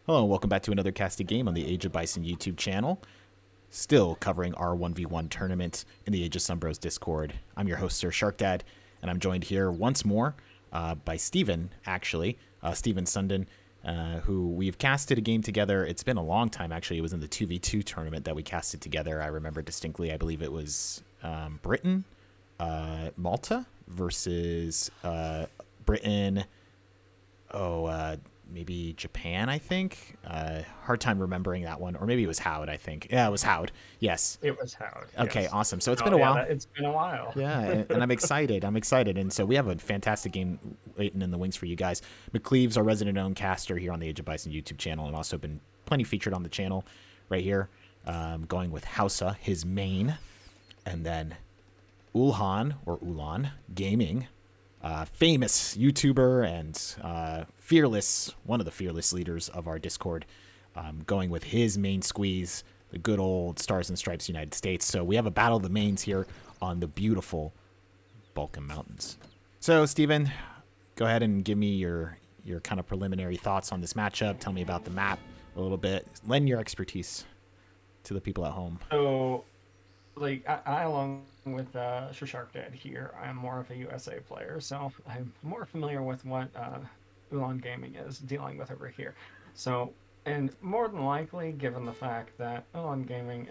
Hello, and welcome back to another casted game on the Age of Bison YouTube channel. Still covering our 1v1 tournament in the Age of Sunbros Discord. I'm your host, SerSharkDad, and I'm joined here once more by Steven, actually. Stephensundin, who we've casted a game together. It's been a long time, actually. It was in the 2v2 tournament that we casted together. I remember distinctly. I believe it was Britain, Malta versus Britain. Maybe Japan, I think. Hard time remembering that one. Or maybe it was Howd, I think. Yeah, it was Howd. Yes. It was Howd. Okay, Yes. awesome. So it's been a while. It's been a while. Yeah, and I'm excited. And so we have a fantastic game waiting in the wings for you guys. McCleave's our resident owned caster here on the Age of Bison YouTube channel, and also been plenty featured on the channel right here. Going with Hausa, his main. And then Uhlan Gaming. Famous YouTuber and fearless, one of the fearless leaders of our Discord, going with his main squeeze, the good old Stars and Stripes United States. So we have a battle of the mains here on the beautiful Balkan Mountains. So, Steven, go ahead and give me your kind of preliminary thoughts on this matchup. Tell me about the map a little bit. Lend your expertise to the people at home. So, I along with SerSharkDad here, I'm more of a USA player, so I'm more familiar with what Uhlan Gaming is dealing with over here. So, and more than likely, given the fact that Uhlan Gaming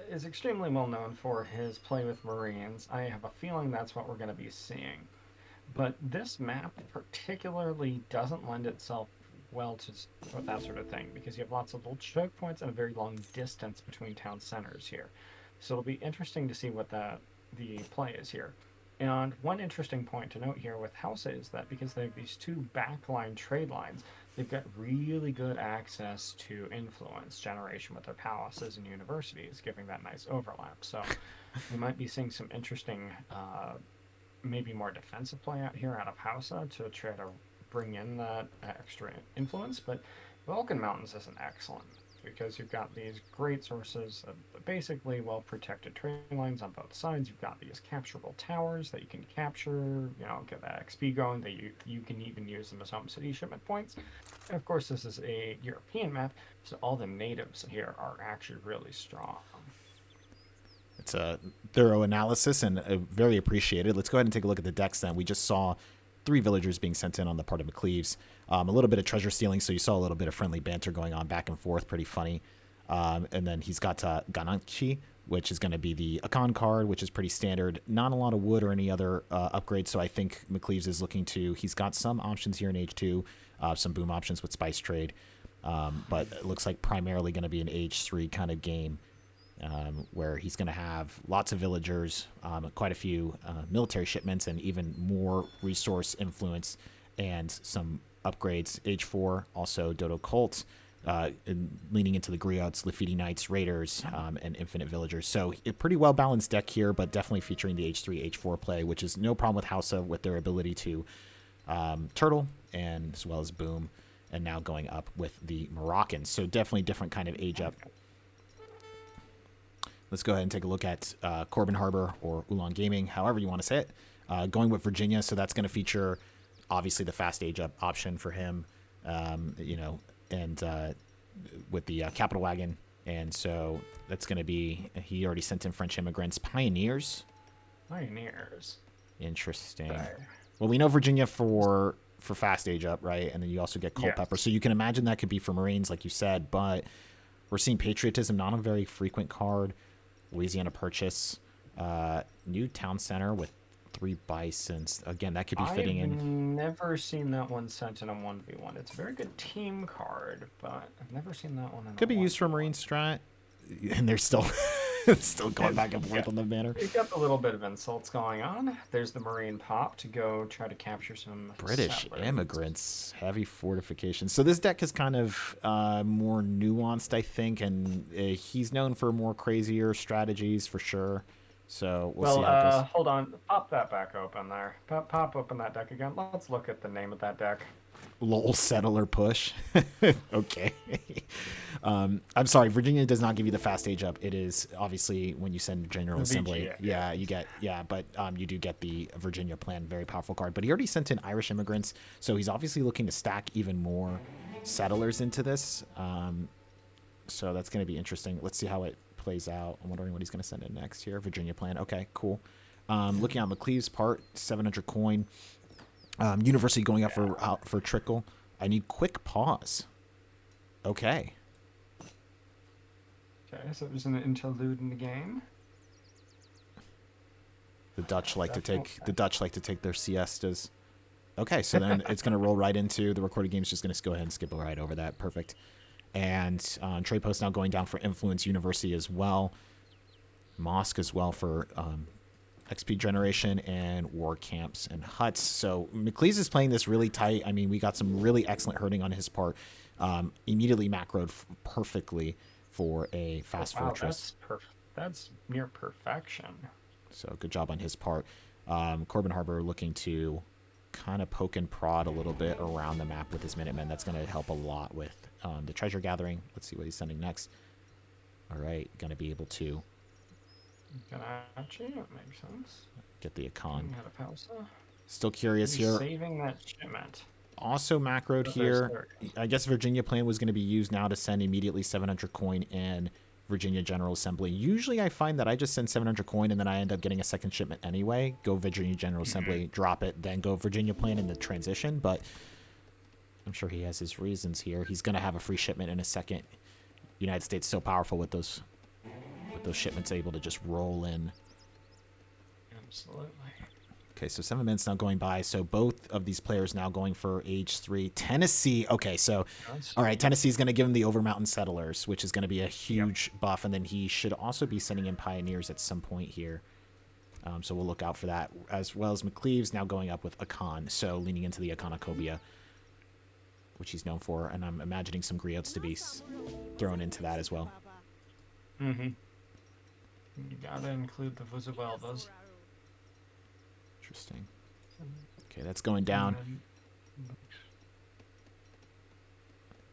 is extremely well known for his play with Marines, I have a feeling that's what we're going to be seeing. But this map particularly doesn't lend itself well to that sort of thing, because you have lots of little choke points and a very long distance between town centers here. So it'll be interesting to see what the play is here. And one interesting point to note here with Hausa is that because they have these two backline trade lines, they've got really good access to influence generation with their palaces and universities, giving that nice overlap. So we might be seeing some interesting, maybe more defensive play out here out of Hausa to try to bring in that extra influence. But Balkan Mountains is an excellent, because you've got these great sources of basically well-protected trade lines on both sides. You've got these capturable towers that you can capture, get that XP going, that you can even use them as home city shipment points. And of course, this is a European map, so all the natives here are actually really strong. It's a thorough analysis and very appreciated. Let's go ahead and take a look at the decks then. We just saw 3 villagers being sent in on the part of McCleave's. A little bit of treasure stealing, so you saw a little bit of friendly banter going on back and forth, pretty funny. And then he's got Gananchi, which is going to be the Akan card, which is pretty standard. Not a lot of wood or any other upgrades, so I think McCleave's is looking to... He's got some options here in Age 2, some boom options with Spice Trade, but it looks like primarily going to be an Age 3 kind of game, where he's going to have lots of villagers, quite a few military shipments, and even more resource influence and some upgrades. Age 4, also Dodo Cult, leaning into the Griots, Lafiti Knights, Raiders, and Infinite Villagers. So a pretty well-balanced deck here, but definitely featuring the Age 3, Age 4 play, which is no problem with Hausa with their ability to turtle and as well as boom, and now going up with the Moroccans. So definitely different kind of age up. Let's go ahead and take a look at Corbin Harbor or Uhlan Gaming, however you want to say it. Going with Virginia, so that's going to feature, obviously, the fast age up option for him, and with the Capital Wagon. And so that's going to be, he already sent in French immigrants. Pioneers? Interesting. There. Well, we know Virginia for fast age up, right? And then you also get Culpeper. So you can imagine that could be for Marines, like you said, but we're seeing Patriotism, not a very frequent card. Louisiana Purchase, new town center with 3 bisons. Again, that could be fitting in. I've never seen that one sent in a 1v1. It's a very good team card, but I've never seen that one in Could be used for Marine strat, and they're still going back and forth on the banner. You've got a little bit of insults going on. There's the Marine pop to go try to capture some British settlers. immigrants, heavy fortifications. So this deck is kind of more nuanced, I think, and he's known for more crazier strategies for sure. So we'll see how it goes. Hold on. Pop that back open there. Pop open that deck again. Let's look at the name of that deck. Lol, settler push. Okay. I'm sorry, Virginia does not give you the fast age up. It is obviously when you send General Assembly. Yeah, you get, but you do get the Virginia plan, very powerful card. But he already sent in Irish immigrants, so he's obviously looking to stack even more settlers into this. So that's going to be interesting. Let's see how it plays out. I'm wondering what he's going to send in next here. Virginia plan. Okay, cool. Looking on McCleave's part, 700 coin. University going up for trickle. I need quick pause. Okay. Okay, so there's an interlude in the game. The Dutch like to take their siestas. Okay, so then it's going to roll right into the recorded game. Is just going to go ahead and skip right over that. Perfect. And trade post now going down for Influence University as well. Mosque as well for XP generation and war camps and huts. So McLeese is playing this really tight. I mean, we got some really excellent herding on his part. Immediately macroed perfectly for a fast fortress. That's near perfection. So good job on his part. Corbin Harbor looking to kind of poke and prod a little bit around the map with his Minutemen. That's going to help a lot with the treasure gathering. Let's see what he's sending next. All right, going to be able to Gotcha. That makes sense. get the econ. Pausa. Still curious here. Saving that shipment. Also macroed here. I guess Virginia plan was going to be used now to send immediately 700 coin and Virginia General Assembly. Usually I find that I just send 700 coin and then I end up getting a second shipment anyway. Go Virginia General Assembly, drop it, then go Virginia plan in the transition. But I'm sure he has his reasons here. He's going to have a free shipment in a second. United States so powerful with those shipments, able to just roll in. Absolutely. Okay, so 7 minutes now going by. So both of these players now going for age 3. Tennessee. Okay, so all right, Tennessee's going to give him the Overmountain Settlers, which is going to be a huge buff, and then he should also be sending in Pioneers at some point here. So we'll look out for that, as well as McCleave's now going up with Akan, so leaning into the Akanacobia, which he's known for, and I'm imagining some griots to be thrown into that as well. Mm-hmm. You gotta include the Vuzueldas. Interesting. Okay, that's going down.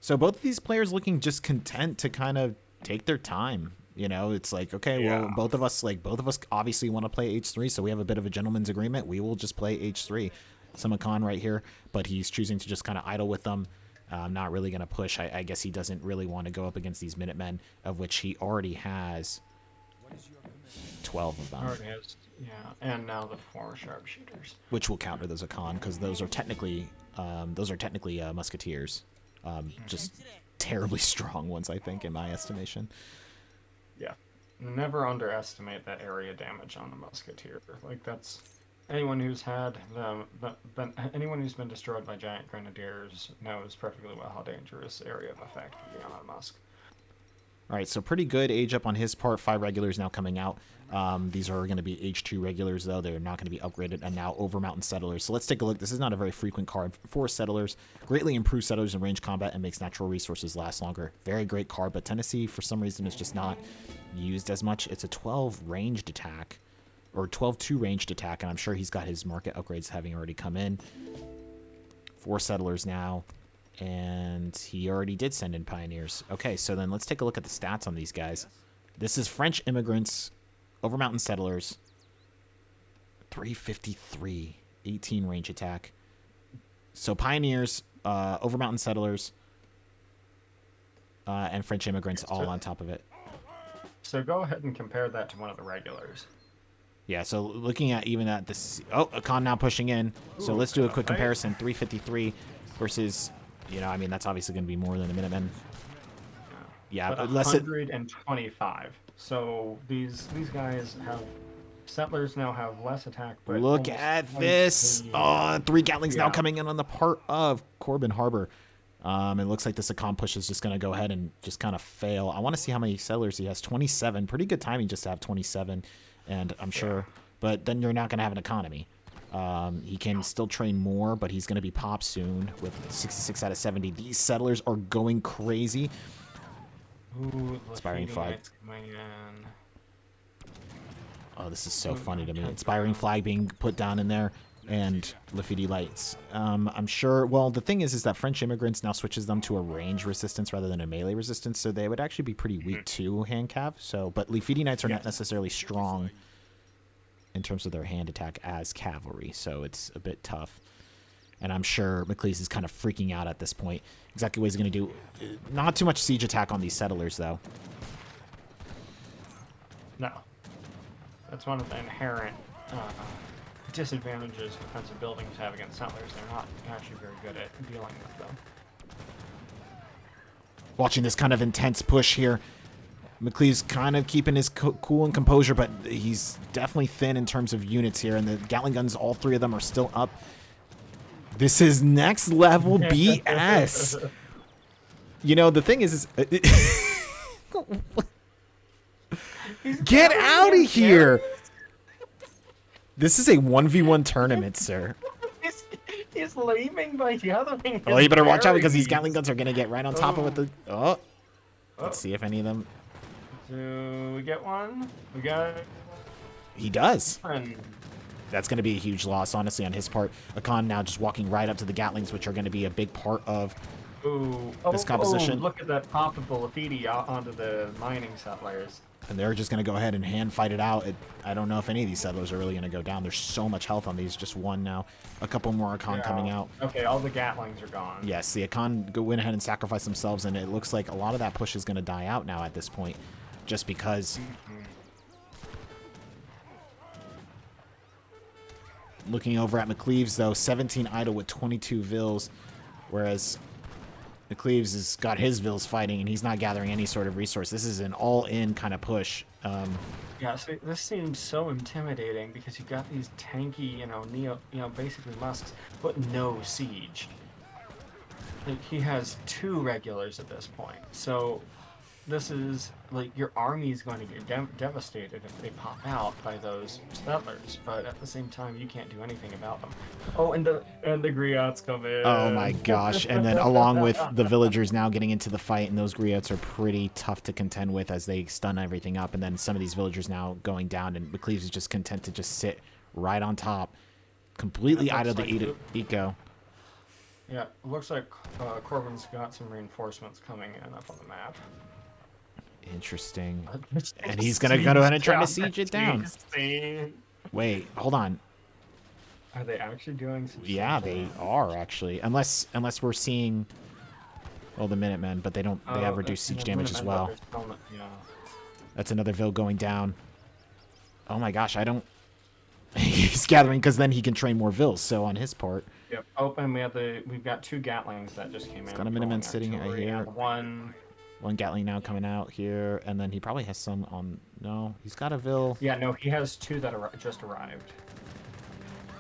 So both of these players looking just content to kind of take their time. You know, it's like, okay, well, both of us obviously want to play H3, so we have a bit of a gentleman's agreement. We will just play H3. Samakhan right here, but he's choosing to just kind of idle with them. Not really going to push. I guess he doesn't really want to go up against these Minutemen, of which he already has 12 of them. Already has, and now the 4 sharpshooters. Which will counter those Akan, because those are technically musketeers. Just terribly strong ones, I think, in my estimation. Yeah. Never underestimate that area damage on the musketeer. Like, that's... Anyone who's had anyone who's been destroyed by giant grenadiers knows perfectly well how dangerous area of effect can be on a musk. All right, so pretty good age up on his part. 5 regulars now coming out. These are going to be H2 regulars, though. They're not going to be upgraded, and now Overmountain Settlers. So let's take a look. This is not a very frequent card. 4 Settlers. Greatly improves settlers in range combat and makes natural resources last longer. Very great card, but Tennessee, for some reason, is just not used as much. It's a 12 ranged attack, or 12-2 ranged attack, and I'm sure he's got his market upgrades having already come in. 4 Settlers now. And he already did send in Pioneers. Okay, so then let's take a look at the stats on these guys. This is French immigrants, Overmountain Settlers, 353, 18 range attack. So Pioneers, Overmountain Settlers, and French immigrants all on top of it. So go ahead and compare that to one of the regulars. Yeah, so looking at even at this... Oh, Akan now pushing in. So let's do a quick comparison. 353 versus... You know, I mean, that's obviously going to be more than the Minutemen. Yeah, but less 125. So these guys have... Settlers now have less attack, but... Look at this! Oh, 3 Gatlings now coming in on the part of Corbin Harbor. It looks like this Akan push is just going to go ahead and just kind of fail. I want to see how many settlers he has. 27. Pretty good timing just to have 27. And I'm sure... But then you're not going to have an economy. He can still train more, but he's going to be popped soon with 66 out of 70. These settlers are going crazy. Ooh, Inspiring Flag. Oh, this is so funny to me. Inspiring Flag being put down in there, and Lafitte Lights. I'm sure... Well, the thing is that French immigrants now switches them to a range resistance rather than a melee resistance, so they would actually be pretty weak to hand cav. So, but Lafitte Knights are not necessarily strong in terms of their hand attack as cavalry, so it's a bit tough. And I'm sure McLeese is kind of freaking out at this point. Exactly what he's going to do. Not too much siege attack on these settlers, though. No. That's one of the inherent disadvantages defensive buildings have against settlers. They're not actually very good at dealing with them. Watching this kind of intense push here. McLeeve's kind of keeping his cool and composure, but he's definitely thin in terms of units here. And the Gatling guns, all three of them are still up. This is next level BS. You know, the thing is get out of here. This is a 1v1 tournament, sir. He's leaving by gathering. Oh, you better watch out because these Gatling guns are going to get right on top of it. Let's see if any of them. Do we get one? We got. He does. One. That's going to be a huge loss, honestly, on his part. Akan now just walking right up to the Gatlings, which are going to be a big part of this composition. Look at that pop of the Lafiti out onto the mining settlers. And they're just going to go ahead and hand fight it out. I don't know if any of these settlers are really going to go down. There's so much health on these. Just one now. A couple more Akan coming out. Okay, all the Gatlings are gone. Yes, the Akan went ahead and sacrificed themselves, and it looks like a lot of that push is going to die out now at this point. Just because... Looking over at McLeave's, though, 17 idle with 22 Vils, whereas McLeave's has got his Vils fighting, and he's not gathering any sort of resource. This is an all-in kind of push. Yeah, so this seems so intimidating because you've got these tanky, basically musks, but no siege. Like, he has 2 regulars at this point, so this is like your army is going to get devastated if they pop out by those settlers, but at the same time you can't do anything about them. Oh, and the griots come in. Oh my gosh. And then along with the villagers now getting into the fight, and those griots are pretty tough to contend with as they stun everything up, and then some of these villagers now going down, and McLeaves is just content to just sit right on top, completely out of the eco. Yeah, it looks like Corbin's got some reinforcements coming in up on the map. Interesting. And he's going to go ahead and try to siege it down. Wait, hold on. Are they actually doing some Yeah, they are actually. Unless we're seeing the Minutemen, but they have reduced siege damage as well. Yeah. That's another Vil going down. Oh my gosh, he's gathering because then he can train more Vils, so on his part. Yep. Oh, and we've got 2 Gatlings that just came in. Got a Minuteman sitting right here. One Gatling now coming out here, and then he probably has some on... No, he's got a Vil. Yeah, no, he has 2 that just arrived.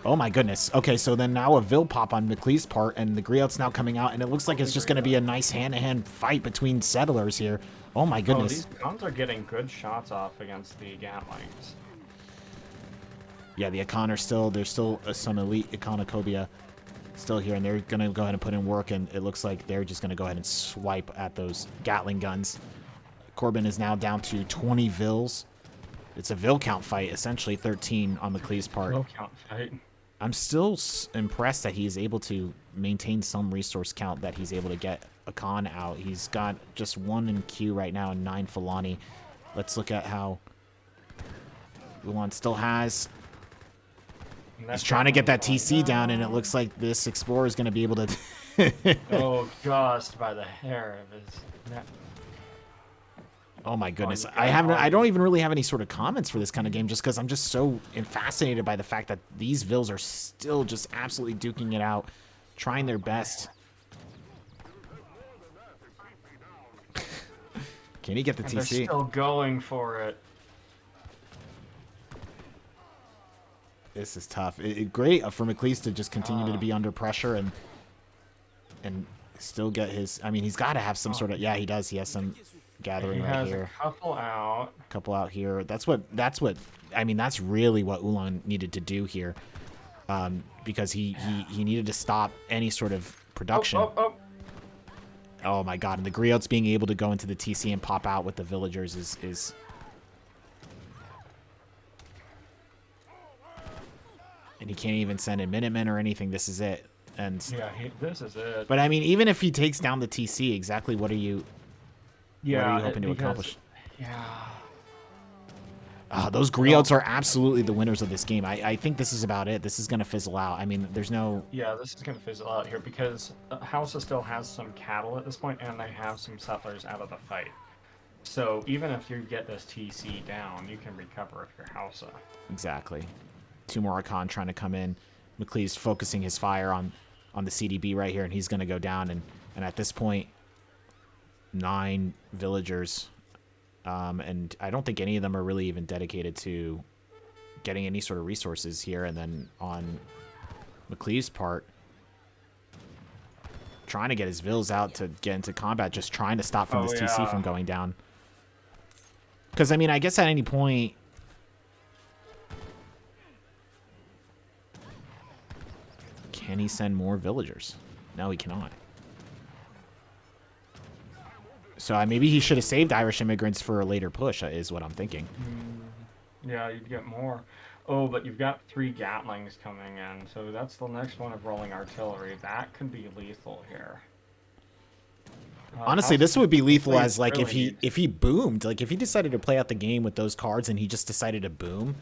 Oh my goodness. Okay, so then now a Vil pop on McLee's part, and the Griot's now coming out, and it looks like it's just going to be a nice hand-to-hand fight between settlers here. Oh my goodness. These guns are getting good shots off against the Gatlings. Yeah, the Akan are still... There's still some elite Iconocobia still here, and they're going to go ahead and put in work, and it looks like they're just going to go ahead and swipe at those Gatling guns. Corbin is now down to 20 Vils. It's a Vil count fight, essentially 13 on McLee's part. Vil count fight. I'm still impressed that he's able to maintain some resource count, that he's able to get Akan out. He's got just 1 in Q right now and 9 Fulani. Let's look at how Uhlan still has... He's trying to get that TC down, and it looks like this Explorer is going to be able to... Oh, just by the hair of his neck. Oh my goodness. I don't even really have any sort of comments for this kind of game, just because I'm just so fascinated by the fact that these Vils are still just absolutely duking it out, trying their best. Can he get the TC? They're still going for it. This is tough. Great for McLeese to just continue to be under pressure and still get his... I mean, he's got to have some sort of... Yeah, he does. He has some gathering right here. A couple out. Couple out here. That's what... I mean, that's really what Uhlan needed to do here, because he needed to stop any sort of production. Oh my god! And the Griots being able to go into the TC and pop out with the villagers is and he can't even send in Minutemen or anything. This is it. And yeah, this is it. But I mean, even if he takes down the TC, exactly what are you? Yeah, what are you hoping to accomplish? Yeah. Those I don't. griots are absolutely the winners of this game. I think this is about it. This is going to fizzle out. I mean, there's no... Yeah, this is going to fizzle out here because Hausa still has some cattle at this point, and they have some settlers out of the fight. So even if you get this TC down, you can recover if you're Hausa. Exactly. Two more Archon trying to come in. McCleave's focusing his fire on the CDB right here, and he's going to go down. And at this point, 9 villagers. And I don't think any of them are really even dedicated to getting any sort of resources here. And then on McCleave's part, trying to get his vills out to get into combat, just trying to stop from this TC from going down. Because, I mean, I guess at any point... Can he send more villagers? No, he cannot. So maybe he should have saved Irish immigrants for a later push, is what I'm thinking. Yeah, you'd get more. Oh, but you've got 3 Gatlings coming in, so that's the next one of rolling artillery. That could be lethal here. Honestly, this would be lethal as like really if he boomed, like if he decided to play out the game with those cards and he just decided to boom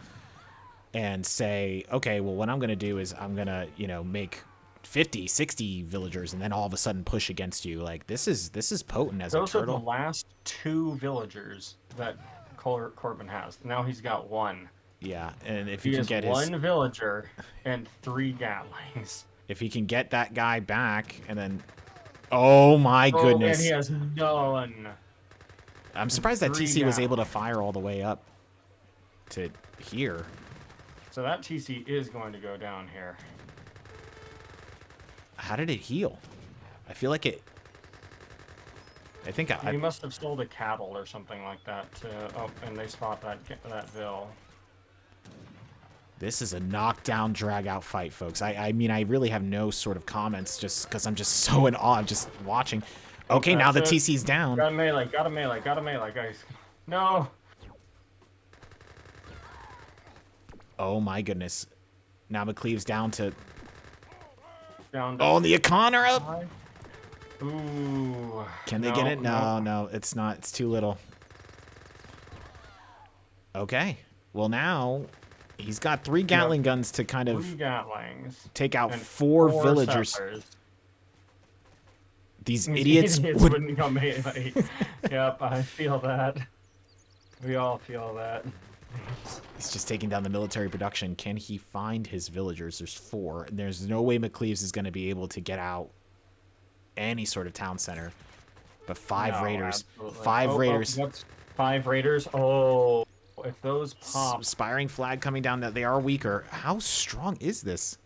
and say, okay, well, what I'm going to do is I'm going to, you know, make 50, 60 villagers and then all of a sudden push against you. Like this is potent as a turtle. Those are the last 2 villagers that Corbin has. Now he's got 1. Yeah, and if he can get one villager and 3 Gatlings. If he can get that guy back and then... Oh my goodness. And he has none. I'm surprised that TC was able to fire all the way up to here. So that TC is going to go down here. How did it heal? I feel like it... I think he must have sold a cattle or something like that to... Oh, and they spot that Vill. This is a knockdown, drag-out fight, folks. I mean, I really have no sort of comments just because I'm just so in awe of just watching. Okay, now the TC's down. Got a melee, guys. No! Oh, my goodness. Now McCleave's down to... Down to... Oh, and the Akon are up! Ooh. Can they get it? No, it's not. It's too little. Okay. Well, now... He's got 3 Gatling guns to kind of take out 4 villagers. Settlers. These idiots wouldn't come melee. Yep, I feel that. We all feel that. He's just taking down the military production. Can he find his villagers? There's 4. And there's no way McCleaves is going to be able to get out any sort of town center. But 5 raiders. Absolutely. 5 raiders. What's 5 raiders? Oh... If those pop... Spiring flag coming down, that they are weaker. How strong is this?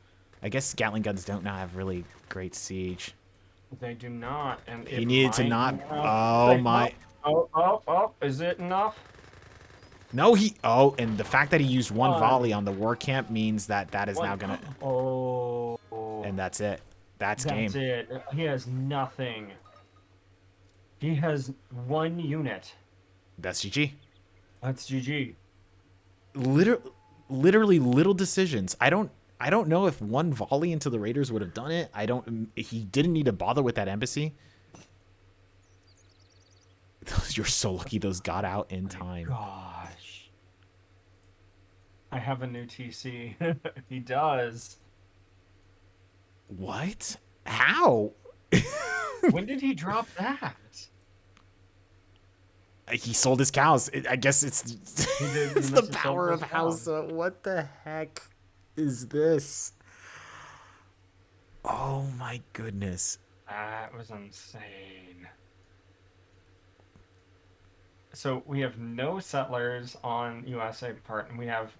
I guess Gatling guns don't now have really great siege. They do not. And he needed to not... Oh, my... Oh, is it enough? No, he... Oh, and the fact that he used 1 volley on the war camp means that is now going to... Oh. And that's it. That's game. That's it. He has nothing. He has 1 unit. That's GG. That's GG. Literally little decisions. I don't know if 1 volley into the Raiders would have done it. He didn't need to bother with that embassy. You're so lucky those got out in time. Gosh. I have a new TC. He does. What? How? When did he drop that? He sold his cows. I guess it's it's the power of Hausa. What the heck is this? Oh my goodness. That was insane. So we have no settlers on USA part, and we have...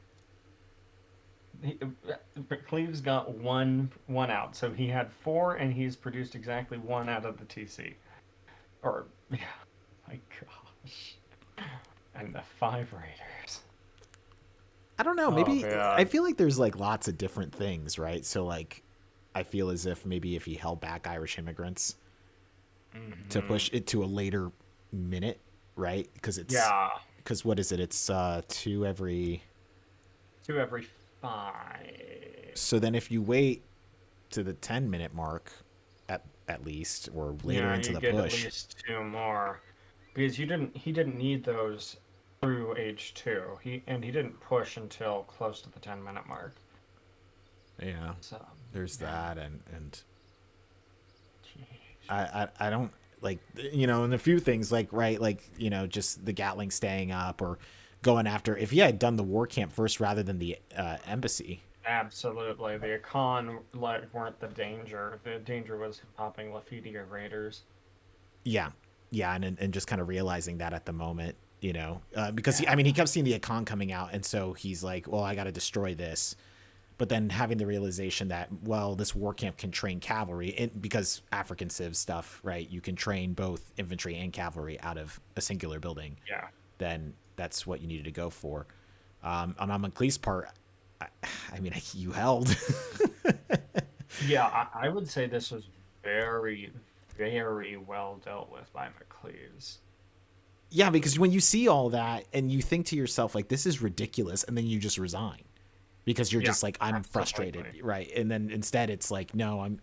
Cleve's got one out, so he had 4, and he's produced exactly 1 out of the TC. Or, yeah, my God. And the 5 raiders. I don't know. Maybe I feel like there's like lots of different things, right? So like, I feel as if maybe if he held back Irish immigrants to push it to a later minute, right? Because it's Because what is it? It's 2 every 5. So then if you wait to the 10-minute mark, at least, or later into the push, at least 2 more. Because he didn't need those through age two. He didn't push until close to the 10-minute mark. Yeah, So there's yeah, that, and jeez. I don't like, and a few things like, right, like, just the Gatling staying up or going after, if he had done the war camp first rather than the embassy. Absolutely, the Akan like weren't the danger. The danger was popping Lafidia raiders. Yeah, yeah, and just kind of realizing that at the moment, because Yeah, he kept seeing the Akan coming out, and so he's like, well, I got to destroy this. But then having the realization that, well, this war camp can train cavalry, because African Civ stuff, right? You can train both infantry and cavalry out of a singular building. yeah, Then that's what you needed to go for. On McLeese part, I, you held. yeah. I would say this was very, very well dealt with by McLeese. Yeah, because when you see all that and you think to yourself, like, this is ridiculous, and then you just resign because you're Yeah, just like, I'm frustrated, absolutely. right? And then instead it's like, no, I'm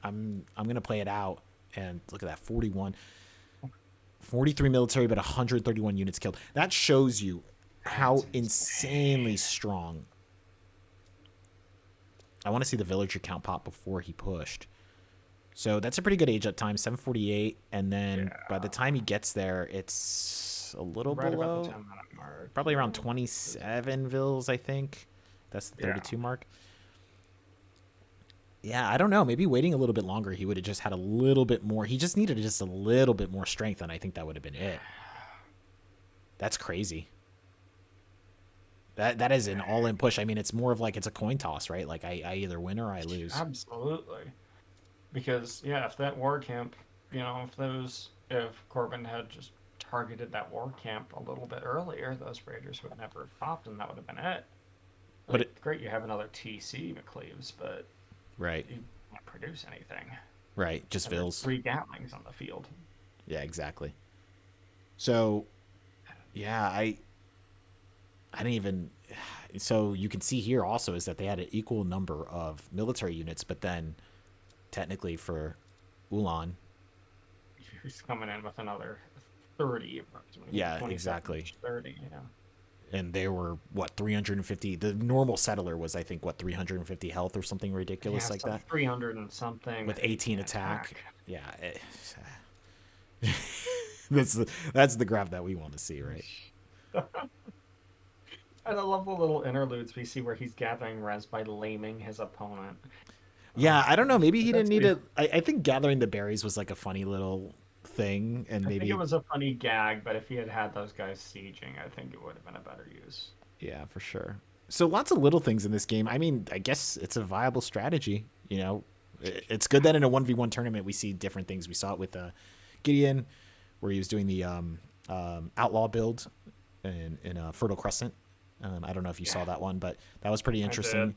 gonna play it out. And look at that, 43 military, but 131 units killed. That shows you That's how insanely insane. strong. I want to see the villager count pop before he pushed. So that's a pretty good age up time, 748, and then by the Yeah, time he gets there, it's a little right about the below, 10-minute mark. probably around Yeah, 27 vills, I think. That's the yeah. 32 mark. Yeah, I don't know. Maybe waiting a little bit longer, he would have just had a little bit more. He just needed just a little bit more strength, and I think that would have been it. That's crazy. That is an all in push. I mean, it's more of like it's a coin toss, right? Like I either win or I lose. Absolutely. Because yeah, if that war camp, if Corbin had just targeted that war camp a little bit earlier, those Raiders would never have popped, and that would have been it. But Like, great, you have another TC McCleaves, but right, you can't produce anything. right, just And there's vills. three Gatlings on the field. Yeah, exactly. So yeah, I didn't even. So you can see here also is that they had an equal number of military units, but then technically for Uhlan, He's coming in with another 30, approximately yeah, 27 exactly. each, 30. Yeah. And they were what, 350. The normal settler was, I think, what, 350 health or something ridiculous Yeah, like so that 300 and something with with 18 18 attack. attack. Yeah, that's the graph that we want to see, right? And I love the little interludes we see where he's gathering res by laming his opponent. Yeah, I don't know. Maybe he didn't That's need me. to. I think gathering the berries was like a funny little thing, and I think it maybe, was a funny gag, but if he had had those guys sieging, I think it would have been a better use. yeah, for sure. So lots of little things in this game. I mean, I guess it's a viable strategy. It's good that in a 1v1 tournament we see different things. We saw it with Gideon, where he was doing the outlaw build in Fertile Crescent. I don't know if you saw Yeah, that one, but that was pretty I did. interesting.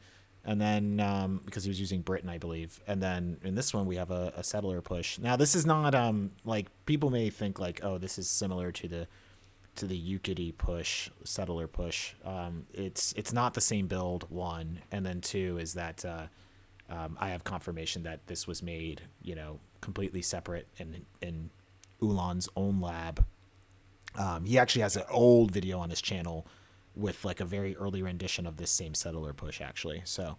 And then because he was using Britain, I believe. And then in this one we have a settler push. Now this is not like people may think like, oh, this is similar to the Ukidi push, settler push. It's not the same build. One, and then two is that I have confirmation that this was made, completely separate in Ulan's own lab. He actually has an old video on his channel with like a very early rendition of this same settler push, actually. So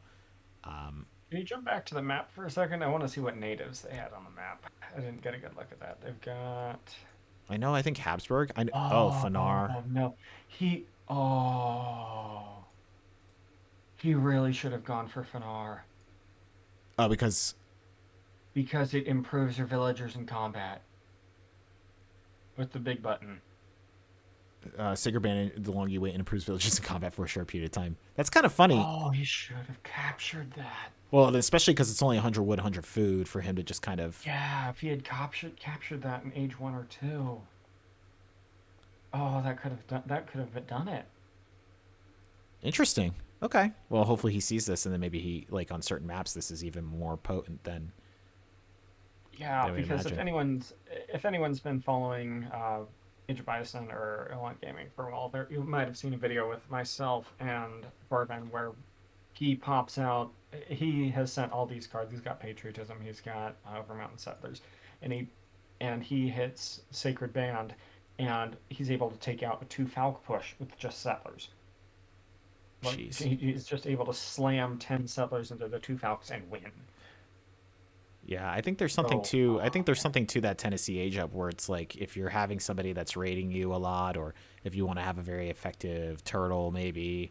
Can you jump back to the map for a second? I want to see what natives they had on the map. I didn't get a good look at that. They've got. I know. I think Habsburg. Oh, Fanar. Oh no, he. Oh, he really should have gone for Fanar Oh, because because it improves your villagers in combat with the big button. Sigerban, the longer you wait, and improves villages in combat for a short period of time. That's kind of funny. Oh, he should have captured that. Well, especially because it's only 100 wood, 100 food for him to just kind of. Yeah, if he had captured that in age one or two. Oh, that could have done it. Interesting. Okay. Well, hopefully he sees this, and then maybe he, like, on certain maps, this is even more potent Yeah, than we because imagine. if anyone's been following Age of Bison or Uhlan Gaming for a while, there you might have seen a video with myself and Corbin where he pops out. He has sent all these cards. He's got patriotism. He's got Over Mountain Settlers, and he hits Sacred Band, and he's able to take out a two falc push with just settlers. Like Jeez. he's just able to slam 10 settlers into the two falcons and win. Yeah, I think there's something So to I think there's something to that Tennessee age up where it's like if you're having somebody that's raiding you a lot, or if you want to have a very effective turtle, maybe,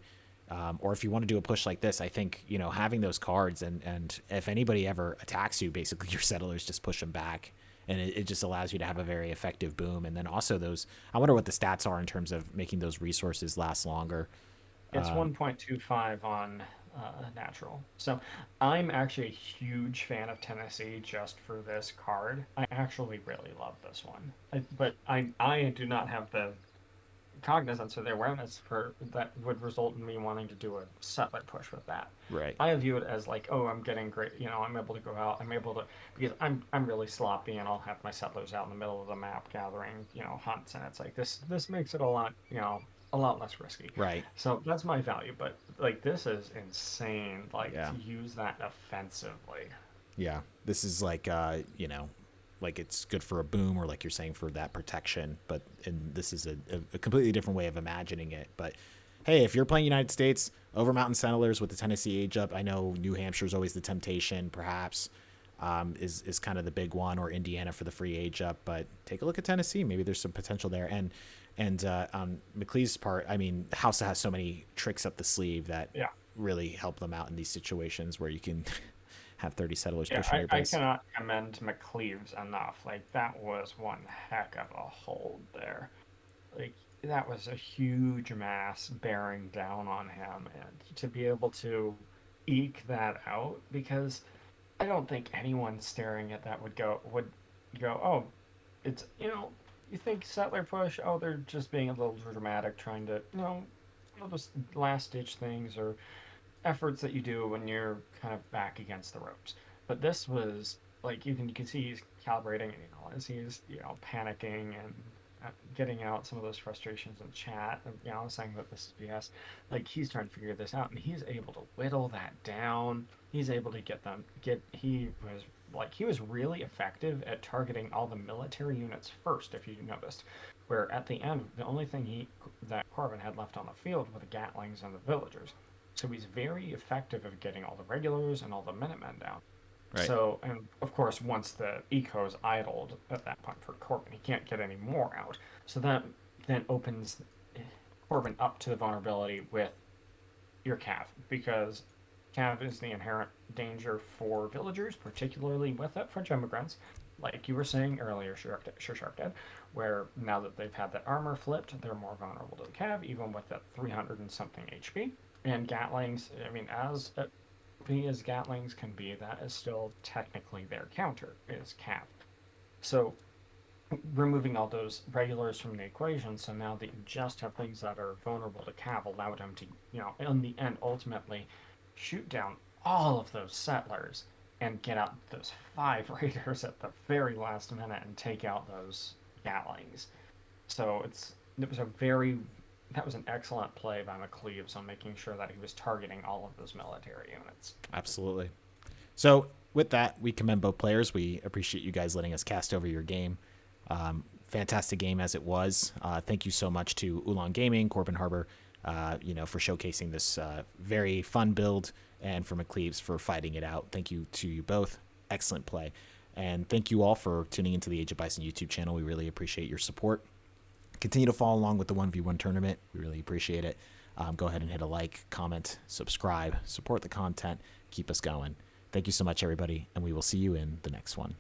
or if you want to do a push like this, I think having those cards and if anybody ever attacks you, basically your settlers just push them back, and it just allows you to have a very effective boom. And then also those, I wonder what the stats are in terms of making those resources last longer. it's 1.25 on natural. So I'm actually a huge fan of Tennessee just for this card. I actually really love this one. But I do not have the cognizance or the awareness for that would result in me wanting to do a settler push with that. Right. I view it as like, oh, I'm getting great. I'm able to go out. I'm able to because I'm really sloppy, and I'll have my settlers out in the middle of the map gathering, hunts, and it's like this makes it a lot less risky. Right. So that's my value. But like, this is insane. Like Yeah. to use that offensively. Yeah, this is like like it's good for a boom, or like you're saying for that protection. But and this is a completely different way of imagining it. But hey, if you're playing United States over Mountain Settlers with the Tennessee age up, I know New Hampshire is always the temptation, perhaps. Is kind of the big one, or Indiana for the free age up. But take a look at Tennessee. Maybe there's some potential there. And on McLeav's part, I mean, House has so many tricks up the sleeve that Yeah. really help them out in these situations where you can have 30 settlers Yeah, pushing your I base. cannot commend McLeaves enough. Like that was one heck of a hold there. Like that was a huge mass bearing down on him, and to be able to eke that out, because I don't think anyone staring at that would go, oh, it's you think settler push, oh, they're just being a little dramatic, trying to those last ditch things or efforts that you do when you're kind of back against the ropes. But this was like you can see he's calibrating, as he's panicking and getting out some of those frustrations in chat, and saying that this is BS. Like he's trying to figure this out, and he's able to whittle that down. He's able to get them get. He was really effective at targeting all the military units first. If you noticed, where at the end the only thing he that Corbin had left on the field were the Gatlings and the villagers. So he's very effective at getting all the regulars and all the Minutemen down. Right. So, and of course, once the eco's idled at that point for Corbin, he can't get any more out. So that then opens Corbin up to the vulnerability with your Cav, because Cav is the inherent danger for villagers, particularly with it French immigrants. Like you were saying earlier, SerSharkDad, where now that they've had that armor flipped, they're more vulnerable to the Cav, even with that 300 and something HP. And Gatlings, I mean, as OP as Gatlings can be, that is still technically their counter, is Cav. So removing all those regulars from the equation, so now that you just have things that are vulnerable to Cav, allowed him to, in the end, ultimately shoot down all of those settlers and get out those 5 raiders at the very last minute and take out those Gatlings. So it was a very that was an excellent play by McLeaves on making sure that he was targeting all of those military units. Absolutely. So with that, we commend both players. We appreciate you guys letting us cast over your game. Fantastic game as it was. Thank you so much to Uhlan Gaming, Corbin Harbor, for showcasing this very fun build, and for McLeaves for fighting it out. Thank you to you both. Excellent play. And thank you all for tuning into the Age of Bison YouTube channel. We really appreciate your support. Continue to follow along with the 1v1 tournament. We really appreciate it. Go ahead and hit a like, comment, subscribe, support the content, keep us going. Thank you so much, everybody, and we will see you in the next one.